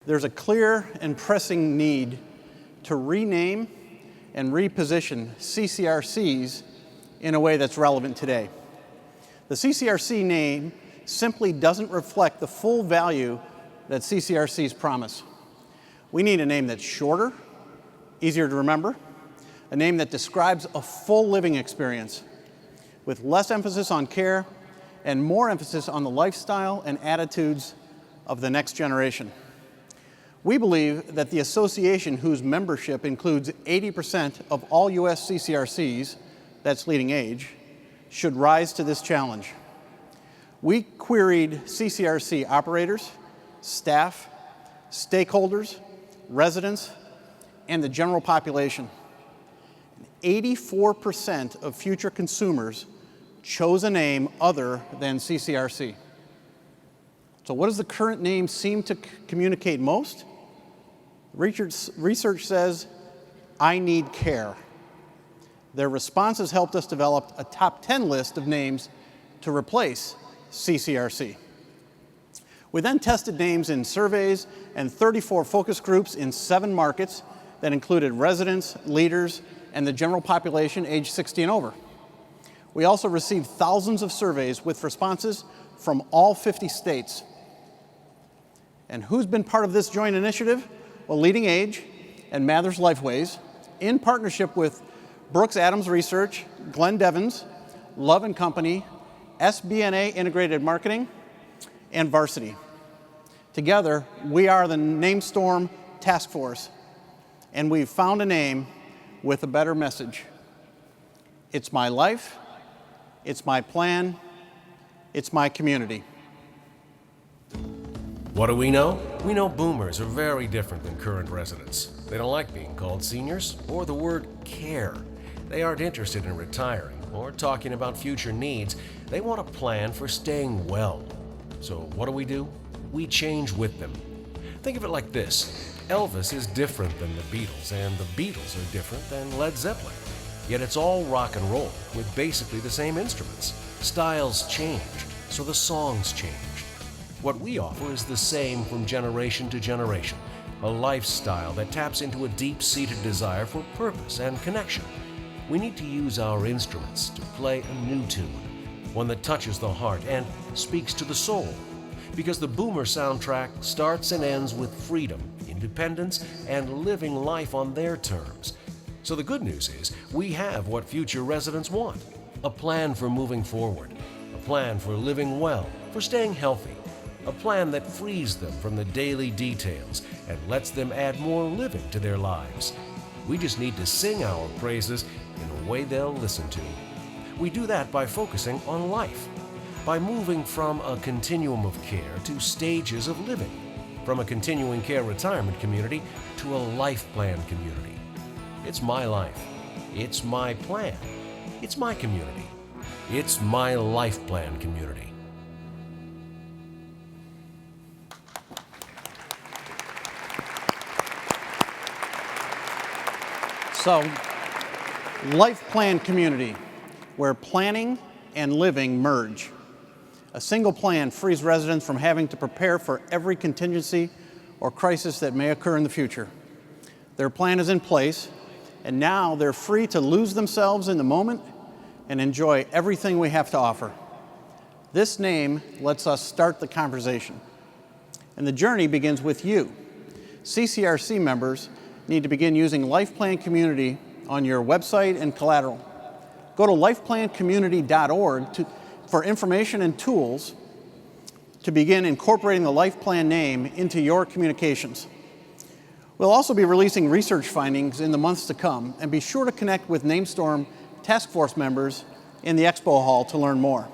there's a clear and pressing need to rename and reposition CCRCs in a way that's relevant today. The CCRC name simply doesn't reflect the full value that CCRCs promise. We need a name that's shorter, easier to remember, a name that describes a full living experience with less emphasis on care and more emphasis on the lifestyle and attitudes of the next generation. We believe that the association, whose membership includes 80% of all U.S. CCRCs, that's leading age, should rise to this challenge. We queried CCRC operators, staff, stakeholders, residents, and the general population. 84% of future consumers chose a name other than CCRC. So what does the current name seem to communicate most? Research says, I need care. Their responses helped us develop a top 10 list of names to replace CCRC. We then tested names in surveys and 34 focus groups in 7 markets that included residents, leaders, and the general population age 60 and over. We also received thousands of surveys with responses from all 50 states. And who's been part of this joint initiative? Well, Leading Age and Mathers Lifeways, in partnership with Brooks Adams Research, Glenn Devins, Love & Company, SBNA Integrated Marketing, and Varsity. Together, we are the Namestorm Task Force, and we've found a name with a better message. It's my life, it's my plan, it's my community. What do we know? We know boomers are very different than current residents. They don't like being called seniors or the word care. They aren't interested in retiring or talking about future needs. They want a plan for staying well. So what do? We change with them. Think of it like this. Elvis is different than the Beatles, and the Beatles are different than Led Zeppelin. Yet it's all rock and roll with basically the same instruments. Styles changed, so the songs changed. What we offer is the same from generation to generation, a lifestyle that taps into a deep-seated desire for purpose and connection. We need to use our instruments to play a new tune, one that touches the heart and speaks to the soul, because the Boomer soundtrack starts and ends with freedom, independence, and living life on their terms. So the good news is we have what future residents want, a plan for moving forward, a plan for living well, for staying healthy, a plan that frees them from the daily details and lets them add more living to their lives. We just need to sing our praises in a way they'll listen to. We do that by focusing on life, by moving from a continuum of care to stages of living, from a continuing care retirement community to a life plan community. It's my life. It's my plan. It's my community. It's my life plan community. So, life plan community, where planning and living merge. A single plan frees residents from having to prepare for every contingency or crisis that may occur in the future. Their plan is in place, and now they're free to lose themselves in the moment and enjoy everything we have to offer. This name lets us start the conversation. And the journey begins with you. CCRC members need to begin using Life Plan Community on your website and collateral. Go to lifeplancommunity.org for information and tools to begin incorporating the Life Plan name into your communications. We'll also be releasing research findings in the months to come, and be sure to connect with Namestorm Task Force members in the Expo Hall to learn more.